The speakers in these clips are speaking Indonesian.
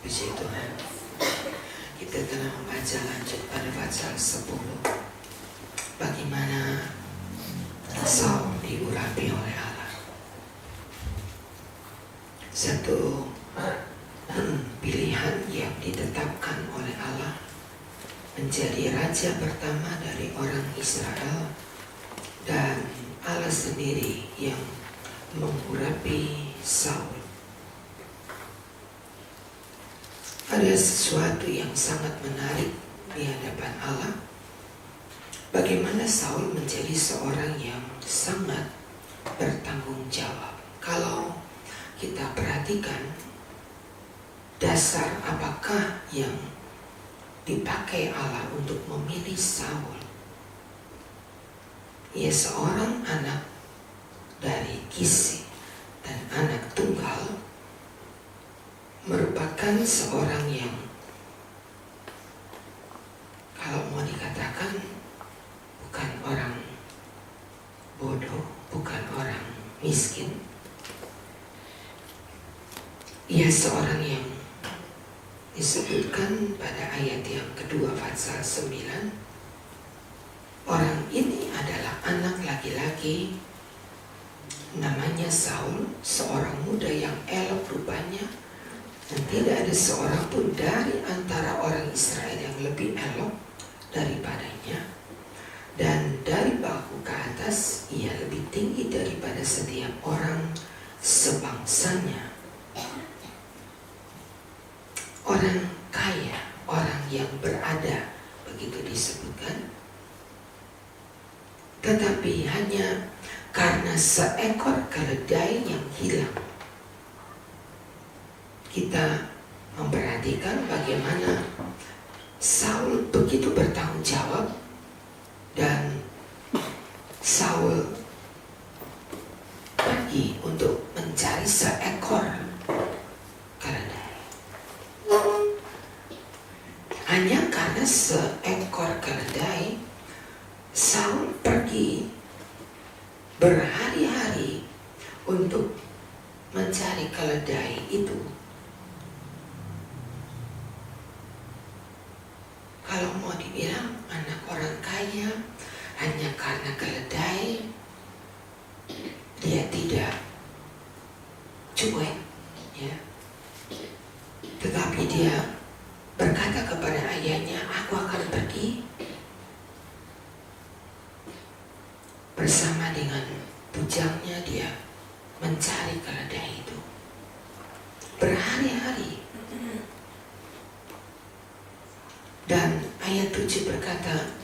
Puji Tuhan. Kita telah membaca lanjut pada pasal 10. Bagaimana Saul diurapi oleh Allah. Satu pilihan yang ditetapkan oleh Allah menjadi raja pertama dari orang Israel, dan Allah sendiri yang mengurapi Saul. Ada sesuatu yang sangat menarik di hadapan Allah. Bagaimana Saul menjadi seorang yang sangat bertanggung jawab. Kalau kita perhatikan dasar apakah yang dipakai Allah untuk memilih Saul. Ia seorang anak dari Kisi dan anak tunggal, merupakan seorang yang, kalau mau dikatakan, bukan orang bodoh, bukan orang miskin. Ia seorang yang disebutkan pada ayat yang kedua pasal 9. Orang ini adalah anak laki-laki, namanya Saul, seorang muda yang elok rupanya, dan tidak ada seorang pun dari antara orang Israel yang lebih elok daripadanya. Dan dari bahu ke atas ia lebih tinggi daripada setiap orang sebangsanya. Orang kaya, orang yang berada, begitu disebutkan. Tetapi hanya karena seekor keledai yang hilang, kita memperhatikan bagaimana Saul begitu bertanggung jawab, dan Saul pergi untuk mencari seekor keledai. Hanya karena seekor keledai, Saul pergi berhari-hari untuk mencari keledai itu. Kalau mau dibilang anak orang kaya, hanya karena keledai, dia tidak cuek, ya. Tetapi dia berkata kepada ayahnya, aku akan pergi bersama dengan bujangnya. Dia mencari keledai itu berhari-hari. Dan ayat 7 berkata,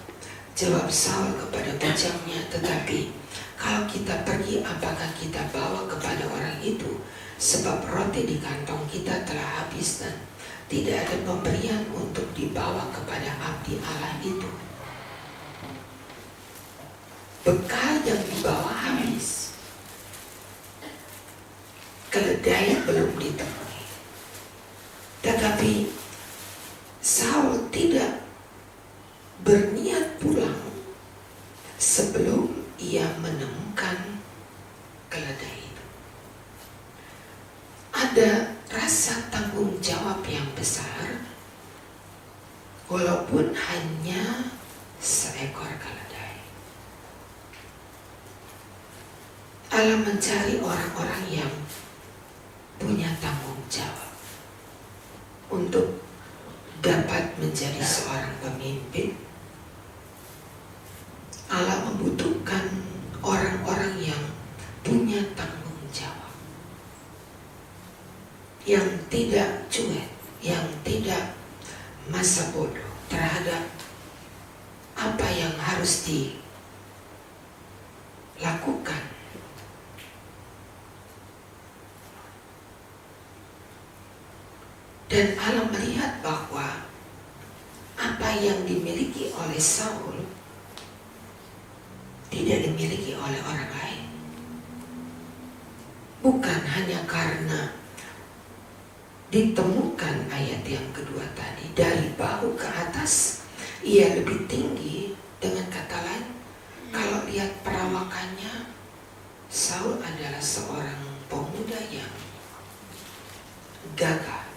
jawab Saul kepada bujangnya, tetapi kalau kita pergi, apakah kita bawa kepada orang itu? Sebab roti di kantong kita telah habis dan tidak ada pemberian untuk dibawa kepada abdi Allah itu. Bekal yang dibawa habis, keledai belum ditemui. Tetapi Saul tidak berniat pulang sebelum ia menemukan keledai itu. Ada rasa tanggung jawab yang besar, walaupun hanya seekor keledai. Allah mencari orang-orang yang punya tanggung jawab untuk dapat menjadi seorang pemimpin. Allah membutuhkan orang-orang yang punya tanggung jawab, yang tidak cuek, yang tidak masa bodoh terhadap apa yang harus dilakukan. Dan Allah melihat bahwa apa yang dimiliki oleh Saul tidak dimiliki oleh orang lain. Bukan hanya karena ditemukan ayat yang kedua tadi, dari bahu ke atas ia lebih tinggi. Dengan kata lain, kalau lihat perawakannya, Saul adalah seorang pemuda yang gagah,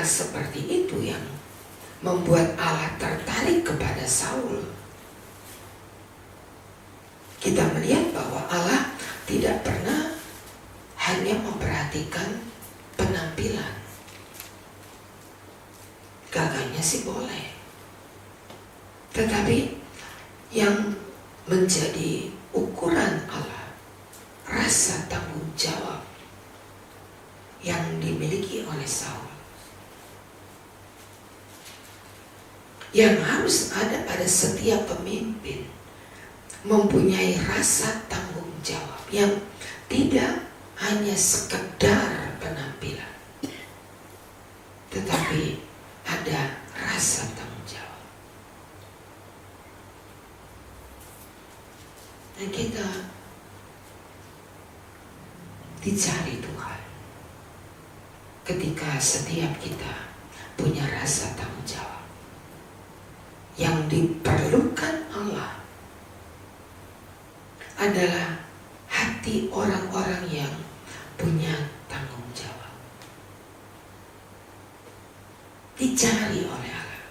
hal seperti itu yang membuat Allah tertarik kepada Saul. Kita melihat bahwa Allah tidak pernah hanya memperhatikan penampilan. Gagahnya sih boleh, tetapi yang menjadi ukuran Allah, rasa tanggung jawab yang dimiliki oleh Saul, yang harus ada pada setiap pemimpin, mempunyai rasa tanggung jawab yang tidak hanya sekedar penampilan, tetapi ada rasa tanggung jawab. Dan kita dicari Tuhan ketika setiap kita punya rasa tanggung jawab. Yang diperlukan Allah adalah hati orang-orang yang punya tanggung jawab. Dicari oleh Allah.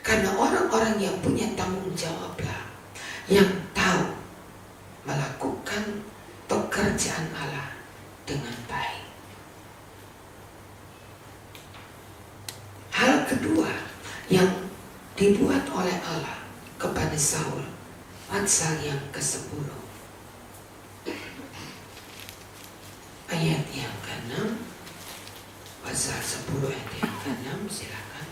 Karena orang-orang yang punya tanggung jawablah yang tahu melakukan pekerjaan Allah dengan baik. Hal kedua yang dibuat oleh Allah kepada Saul, pasal yang ke-10 ayat yang ke-6, pasal 10 ayat yang ke-6, silakan.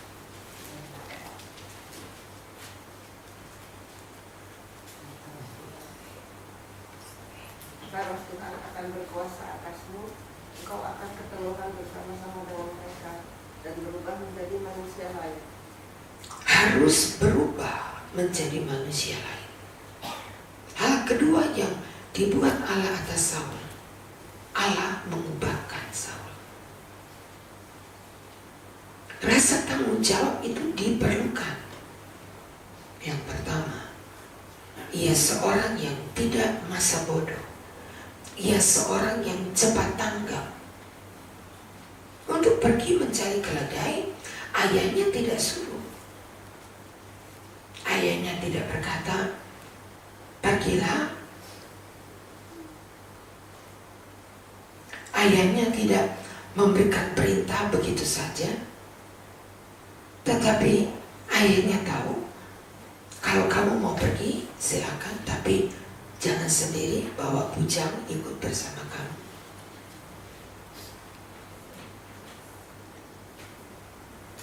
Roh Tuhan akan berkuasa atasmu, engkau akan ketemukan bersama-sama dengan mereka dan berubah menjadi manusia lain. Harus berubah menjadi manusia lain. Hal kedua yang dibuat Allah atas Saul, Allah mengubahkan Saul. Rasa tanggung jawab itu diperlukan. Yang pertama, ia seorang yang tidak masa bodoh. Ia seorang yang cepat tanggap. Untuk pergi mencari keledai, ayahnya tidak suruh. Ayahnya tidak berkata, pergilah. Ayahnya tidak memberikan perintah begitu saja. Tetapi ayahnya tahu, kalau kamu mau pergi silakan, tapi jangan sendiri, bawa bujang ikut bersama kamu.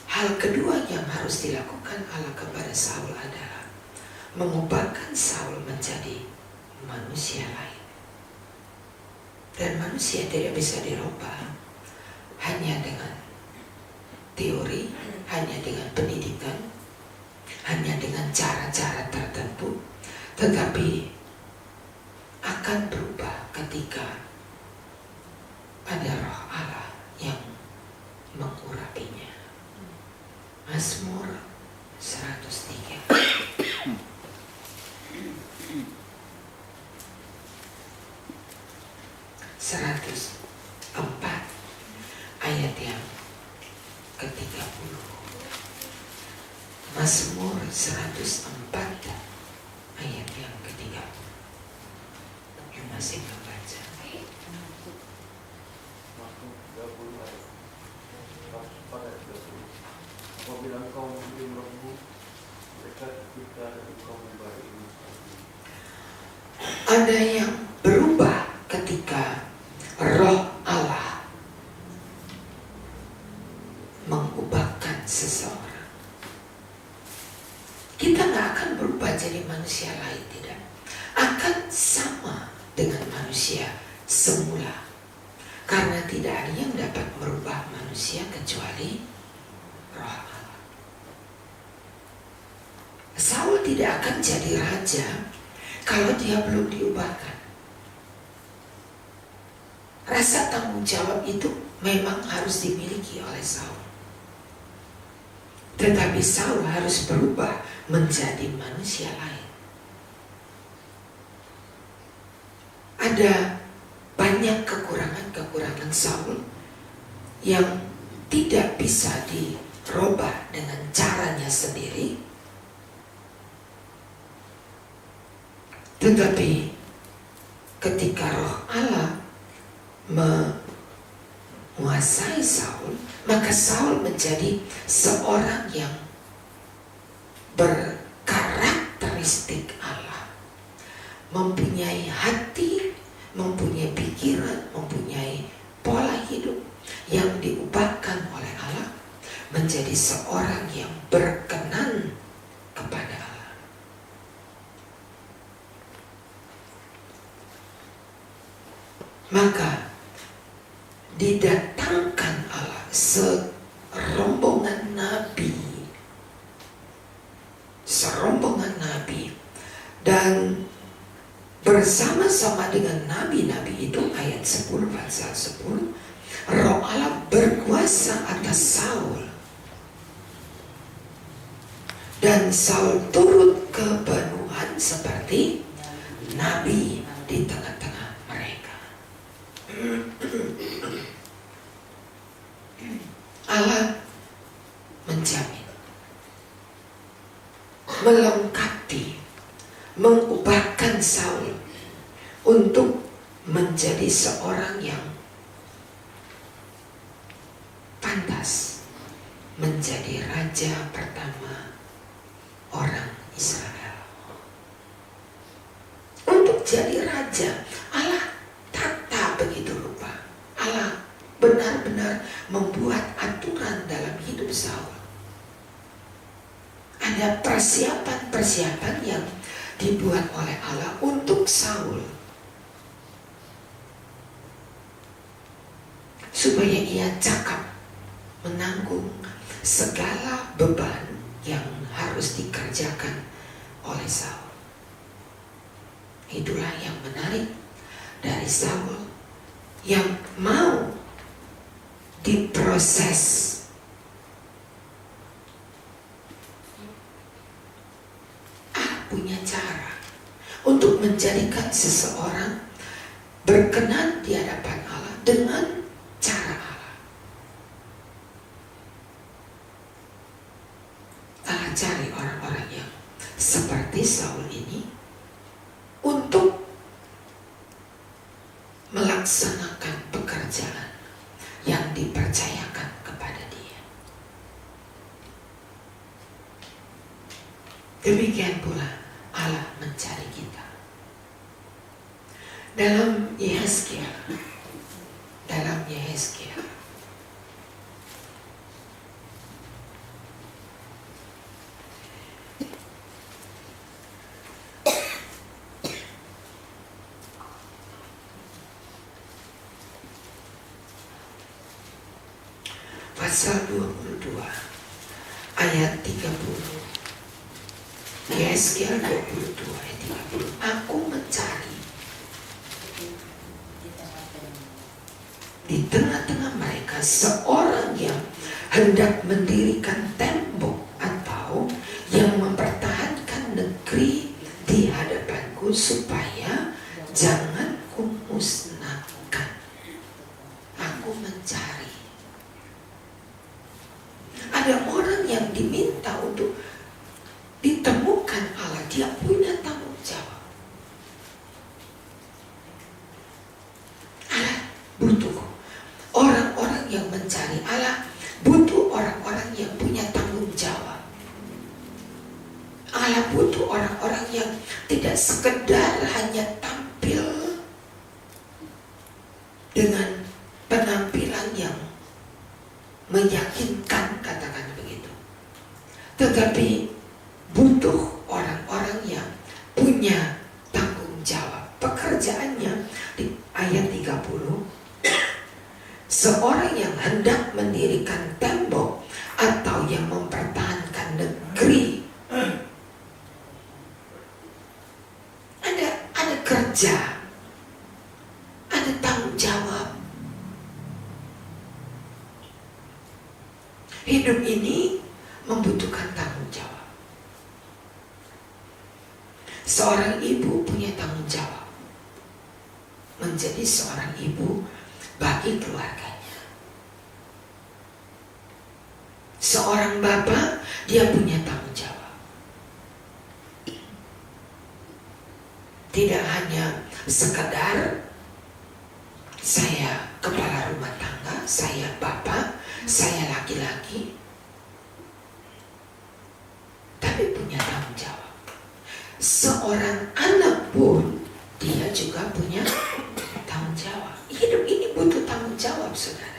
Hal kedua yang harus dilakukan Allah kepada Saul adalah mengubahkan Saul menjadi manusia lain. Dan manusia tidak bisa dirubah hanya dengan teori, hanya dengan pendidikan, hanya dengan cara-cara tertentu, tetapi akan berubah ketika ada Roh Allah yang mengurapinya. Mazmur 103 104 ayat yang ke-30. Mazmur 104 ayat yang ke-30. Yang masih membaca. Apabila engkau memberi rohmu, mereka kita dan engkau memberi ilmu. Ada yang berubah ketika Roh Allah mengubahkan seseorang. Kita gak akan berubah jadi manusia lain, tidak. Akan sama dengan manusia semula. Karena tidak ada yang dapat merubah manusia kecuali Roh Allah. Saul tidak akan jadi raja kalau dia belum diubahkan. Rasa tanggung jawab itu memang harus dimiliki oleh Saul. Tetapi Saul harus berubah menjadi manusia lain. Ada banyak kekurangan-kekurangan Saul yang tidak bisa dirubah dengan caranya sendiri, tetapi ketika Roh Allah menguasai Saul, maka Saul menjadi seorang yang berkarakteristik Allah, mempunyai hati, mempunyai pikiran, mempunyai pola hidup yang diubahkan oleh Allah menjadi seorang yang berkenan kepada Allah. Maka didatangkan Allah serombongan nabi, dan bersama-sama dengan nabi-nabi itu, ayat 10 pasal 10, Roh Allah berkuasa atas Saul, dan Saul turut kepenuhan seperti nabi di tengah-tengah mereka. Allah menjamin, melengkapi, mengubahkan Saul untuk menjadi seorang yang pantas menjadi raja pertama orang Israel. Untuk jadi raja, Allah tata begitu rupa. Allah benar-benar membuat aturan dalam hidup Saul. Ada persiapan-persiapan yang dibuat oleh Allah untuk Saul, supaya ia cakap menanggung segala beban yang harus dikerjakan oleh Saul. Itulah yang menarik dari Saul yang mau diproses. Allah punya cara untuk menjadikan seseorang berkenan di hadapan Allah dengan cara Allah. Allah cari orang-orang yang seperti Saul ini untuk melaksanakan pekerjaan yang dipercayakan kepada dia. Demikian pula Allah mencari kita. Dalam Yehezkiel pasal 22 ayat 30. Yehezkiel 22 ayat 30. Aku mencari di tengah-tengah mereka seorang yang hendak mendirikan tembok atau yang mempertahankan negeri di hadapanku, supaya jangan kumusnahkan. Aku mencari. Ada orang yang diminta untuk ditemukan Allah, dia punya tanggung jawab. Allah butuh orang-orang yang mencari Allah, butuh orang-orang yang punya tanggung jawab. Allah butuh orang-orang yang tidak sekedar hanya tampil dengan penampilan yang meyakinkan, katakan begitu, tetapi butuh orang-orang yang punya tanggung jawab. Pekerjaannya di ayat 30, seorang yang hendak mendirikan tembok atau yang mempertahankan negeri. Ada kerja, ada tanggung jawab. Hidup ini membutuhkan tanggung jawab. Seorang ibu punya tanggung jawab menjadi seorang ibu bagi keluarganya. Seorang bapak, dia punya tanggung jawab. Tidak hanya sekedar saya kepala rumah tangga, saya bapak, saya laki-laki, tapi punya tanggung jawab. Seorang anak pun dia juga punya tanggung jawab. Hidup ini butuh tanggung jawab, saudara.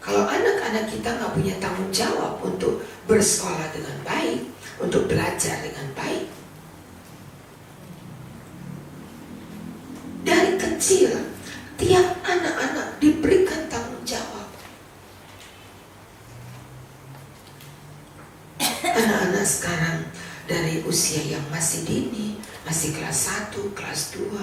Kalau anak-anak kita nggak punya tanggung jawab untuk bersekolah dengan baik, untuk belajar dengan baik, dari kecil tiap anak-anak diberikan tanggung jawab. Anak-anak sekarang dari usia yang masih dini, masih kelas 1, kelas 2,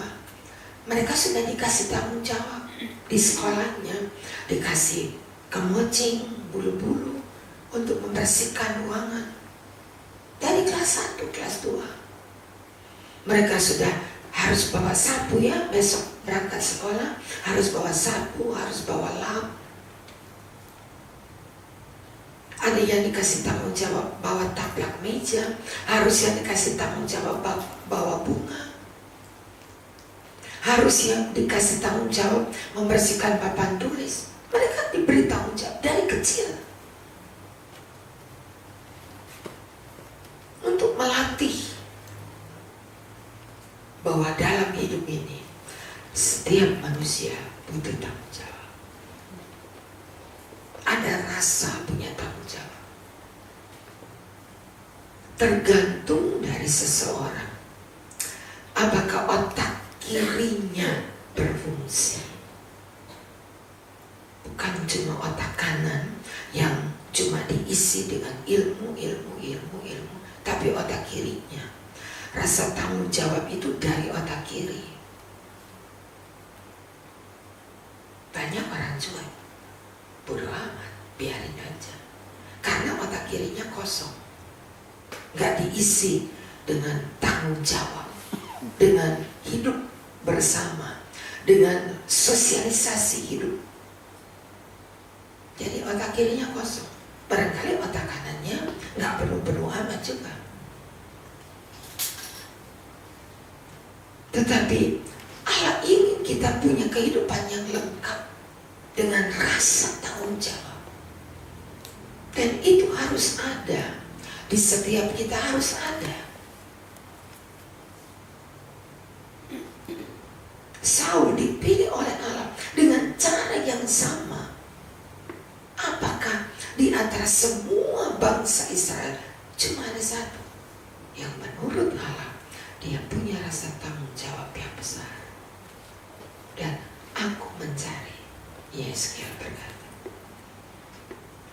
mereka sudah dikasih tanggung jawab di sekolahnya, dikasih kemocing, bulu-bulu untuk membersihkan ruangan. Dari kelas 1, kelas 2 mereka sudah harus bawa sapu ya, besok berangkat sekolah harus bawa sapu, harus bawa lap. Ada yang dikasih tanggung jawab bawa taplak meja, harus yang dikasih tanggung jawab bawa bunga, harus yang dikasih tanggung jawab membersihkan papan tulis. Mereka diberi tanggung jawab dari kecil untuk melatih bahwa dalam hidup ini setiap manusia butuh tanggung jawab. Ada rasa punya tanggung jawab. Tergantung dari seseorang, apakah otak kirinya berfungsi. Bukan cuma otak kanan yang cuma diisi dengan ilmu, tapi otak kirinya. Rasa tanggung jawab itu dari otak kiri. Banyak orang cuek, bodoh amat, biarin aja. Karena otak kirinya kosong, gak diisi dengan tanggung jawab, dengan hidup bersama, dengan sosialisasi hidup. Jadi otak kirinya kosong. Barangkali otak kanannya nggak penuh-penuh amat juga. Tetapi Allah ingin kita punya kehidupan yang lengkap dengan rasa tanggung jawab. Dan itu harus ada. Di setiap kita harus ada. Saul dipilih oleh Allah dengan cara yang sama. Apakah di antara semua bangsa Israel cuma ada satu yang menurut Allah dia punya rasa tanggung jawab yang besar? Dan aku mencari, Yesaya berkata.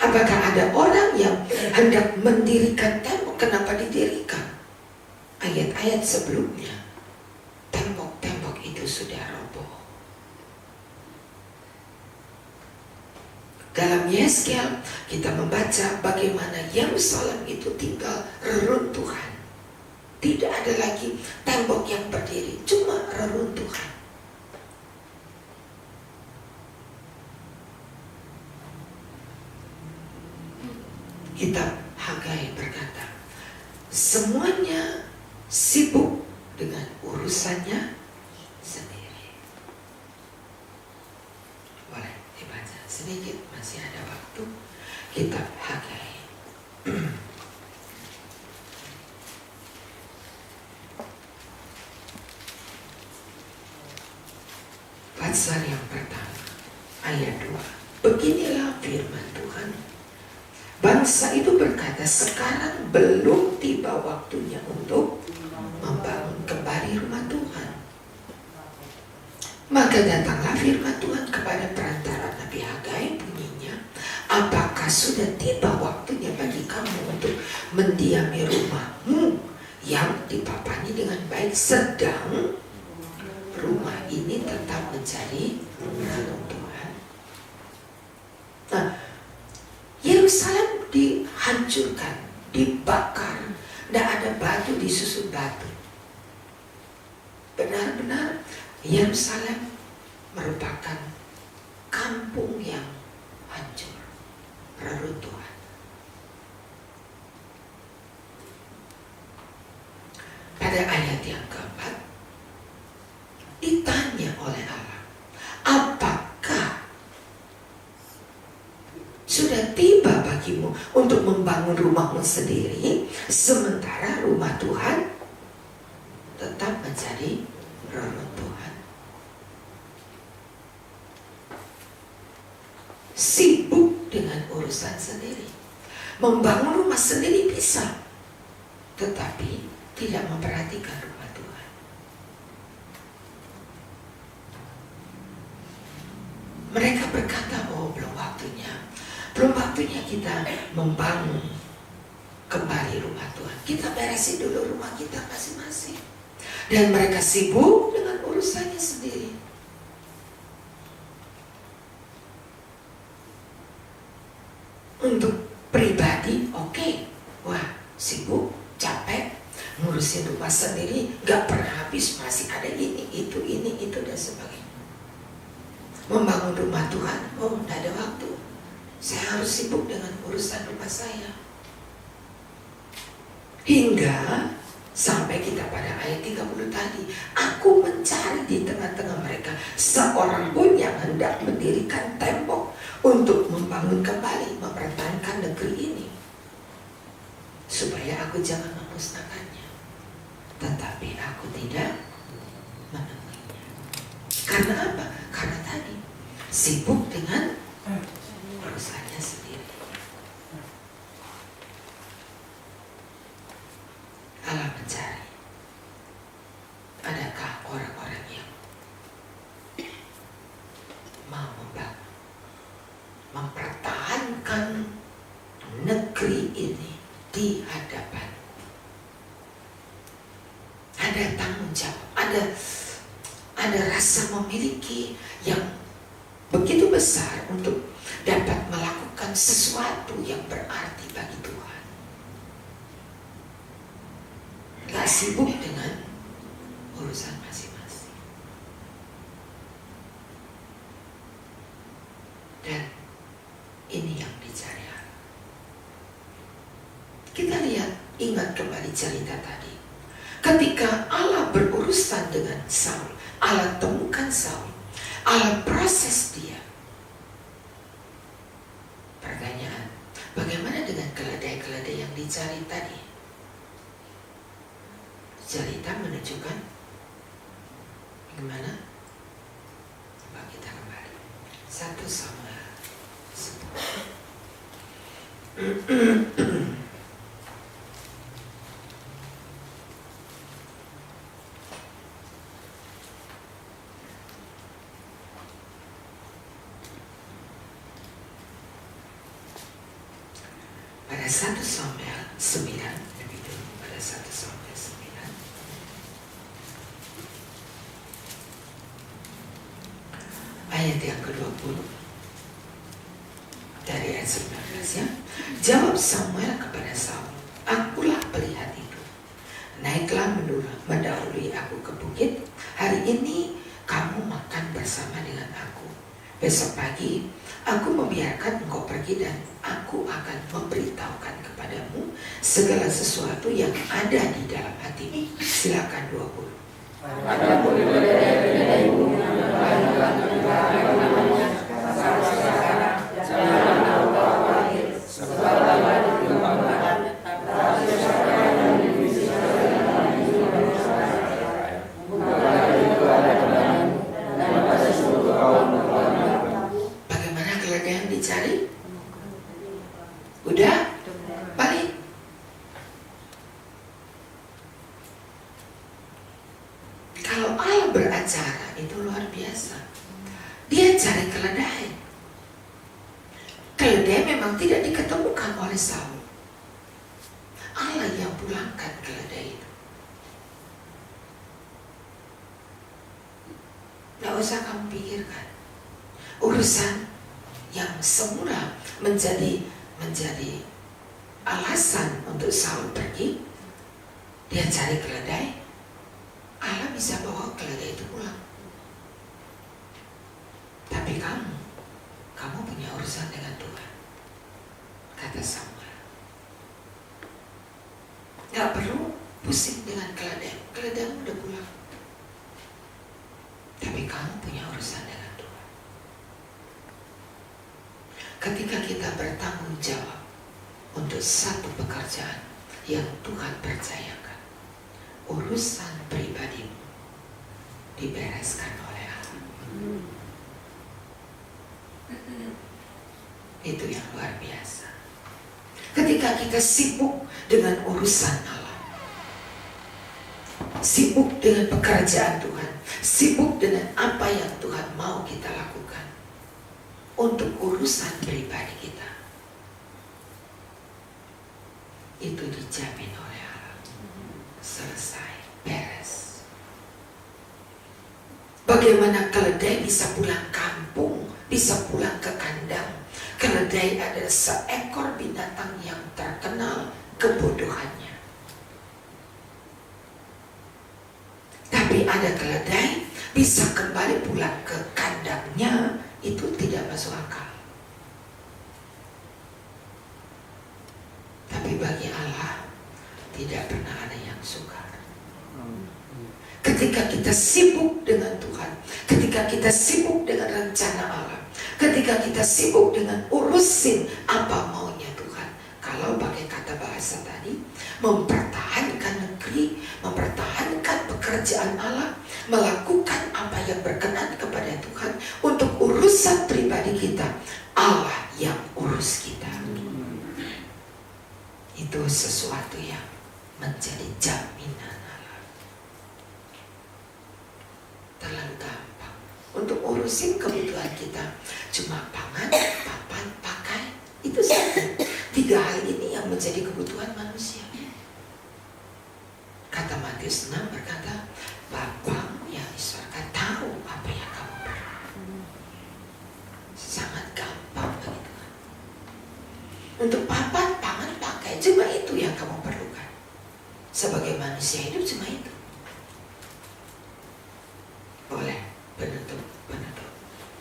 Apakah ada orang yang hendak mendirikan tembok? Kenapa didirikan? Ayat-ayat sebelumnya tembok-tembok itu sudah roboh. Dalam Yesaya kita membaca bagaimana Yerusalem itu tinggal reruntuhan. Tidak ada lagi tembok yang berdiri, cuma reruntuhan. Kitab Hagai berkata, semuanya sibuk dengan urusannya sendiri. Boleh dibaca sedikit, masih ada waktu. Kitab Hagai. Pasal yang pertama, ayat 2. Beginilah firman Tuhan. Bangsa itu berkata, sekarang belum tiba waktunya untuk membangun kembali rumah Tuhan. Maka datanglah firman Tuhan kepada perantara Nabi Hagai, bunyinya, apakah sudah tiba waktunya bagi kamu untuk mendiami rumahmu yang dipapani dengan baik, sedang rumah ini tetap menjadi rumah Tuhan. Nah, Yerusalem dihancurkan, dibakar, tidak ada batu disusun batu. Benar-benar Yerusalem merupakan kampung yang hancur. reruntuhan. Pada ayat yang keempat, ditanya oleh Allah, apakah sudah tiba bagimu untuk membangun rumahmu sendiri, sementara rumah Tuhan tetap menjadi reruntuhan? Sibuk dengan urusan sendiri, membangun rumah sendiri bisa, tetapi tidak memperhatikan rumah Tuhan. Mereka berkata, oh belum waktunya kita membangun kembali rumah Tuhan. Kita beresin dulu rumah kita masing-masing. Dan mereka sibuk dengan urusannya sendiri. Untuk pribadi, oke. Wah, sibuk, capek, ngurusin rumah sendiri, gak pernah habis, masih ada ini, itu, dan sebagainya. Membangun rumah Tuhan, oh gak ada waktu. Saya harus sibuk dengan urusan rumah saya. Hingga sampai kita pada ayat 30 tadi, aku mencari di tengah-tengah mereka seorang pun yang hendak mendirikan tembok untuk membangun kembali, mempertahankan negeri ini, supaya aku jangan memusnahkannya. Tetapi aku tidak menemuinya. Karena apa? Karena tadi sibuk dengan urusannya sendiri. Allah mencari, adakah orang-orang yang mau membangun, mempertahankan negeri ini di hadapan. Ada tanggung jawab, ada rasa memiliki yang begitu besar untuk dapat melakukan sesuatu yang berarti bagi Tuhan. Gak sibuk dengan urusan masing-masing. Dan ini yang dicari Allah. Kita lihat, ingat kembali cerita tadi. Ketika Allah berurusan dengan Saul, Allah temukan Saul, Allah proses dia. Pertanyaan, bagaimana dengan keledai-keledai yang dicari tadi? Cerita menunjukkan gimana? Coba kita kembali 1 Samuel 10. Pada 1 Samuel 9, lebih dulu pada 1 Samuel 9, ayat yang ke-20 dari ayat 19 ya. Jawab Samuel kepada Saul, akulah pelihat itu. Naiklah mendahului aku ke bukit. Hari ini kamu makan bersama dengan aku. Besok pagi aku membiarkan engkau pergi dan aku akan memberitahukan kepadamu segala sesuatu yang ada di dalam hatimu. Silakan 20. Bagaimana keledai yang dicari? Udah? Balik. Kalau Allah beracara itu luar biasa. Dia cari keledai. Keledai memang tidak diketemukan oleh Saul. Allah yang pulangkan keledai itu. Gak usah kamu pikirkan. Urusan yang semula menjadi alasan untuk Saul pergi, dia cari keledai, Allah bisa bawa keledai itu pulang. Tapi kamu punya urusan dengan Tuhan. kata Samuel. Gak perlu pusing dengan keledai. Keledaimu udah pulang. Tapi kamu punya urusan dengan Tuhan. Ketika kita bertanggung jawab untuk satu pekerjaan yang Tuhan percayakan, urusan pribadimu dibereskan oleh Allah. Itu yang luar biasa. Ketika kita sibuk dengan urusan Allah, sibuk dengan pekerjaan Tuhan, sibuk dengan apa yang Tuhan mau kita lakukan untuk urusan pribadi kita, itu dijamin oleh Allah. Selesai, beres. Bagaimana keledai bisa pulang kampung, bisa pulang ke kandang? Keledai adalah seekor binatang yang terkenal kebodohannya. Tapi ada keledai bisa kembali pulang ke kandangnya, itu tidak masuk akal. Tapi bagi Allah tidak pernah ada yang sukar. Ketika kita sibuk dengan Tuhan, ketika kita sibuk dengan rencana Allah, ketika kita sibuk dengan urusin apa maunya Tuhan, kalau pakai kata bahasa tadi, mempertahankan negeri, mempertahankan pekerjaan Allah, melakukan apa yang berkenan kepada Tuhan untuk urusan pribadi kita, Allah yang urus kita. Itu sesuatu yang menjadi jaminan Allah. Terlalu gampang untuk urusin kebutuhan kita, cuma pangan, papan, pakai, itu saja. 3 hal ini yang menjadi kebutuhan manusia. Kata Matius 6 berkata, Bapamu yang di surga tahu apa yang kamu perlu. Sangat gampang bagi Tuhan. Untuk papan, pangan, pakai, cuma itu yang kamu perlukan. Sebagai manusia hidup cuma itu. Boleh penutup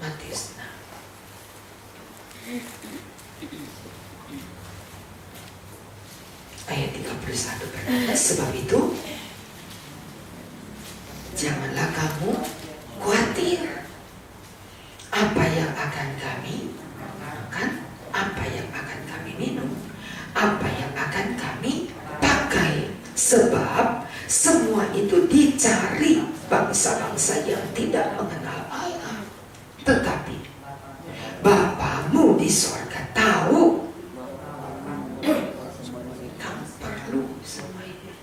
Matius 6. Ayat 31 berkata, sebab itu janganlah kamu khawatir apa yang akan kami makan, apa yang akan kami minum, apa yang akan kami pakai, sebab semua itu dicari bangsa-bangsa yang tidak mengenal Allah. Tetapi Bapamu di surga tahu kamu perlu semua ini.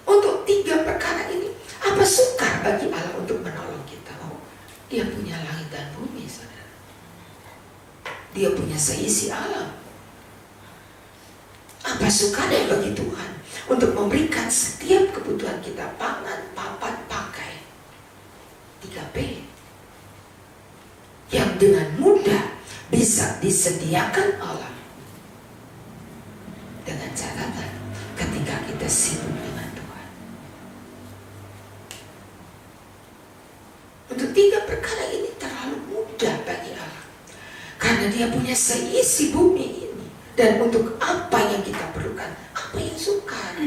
Untuk 3 perkara ini, apa sukar bagi Allah untuk menolong kita? Oh, Dia punya langit dan bumi, saudara. Dia punya seisi alam. Apa sukarnya bagi Tuhan untuk memberikan setiap kebutuhan kita, pangan, papan, pakai, 3P, yang dengan mudah bisa disediakan Allah, dengan catatan ketika kita sibuk dengan Tuhan. Untuk 3 perkara ini terlalu mudah bagi Allah, karena Dia punya seisi bumi ini. Dan untuk apa yang kita perlukan, apa yang sukar.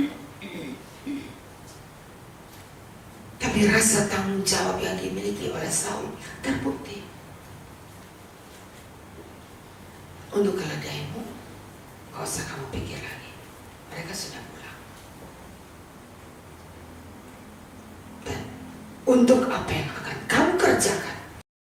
Tapi rasa tanggung jawab yang dimiliki oleh Saul terbukti. Untuk keledaimu, gak usah kamu pikir lagi, mereka sudah pulang. Dan untuk apa yang akan kamu kerjakan,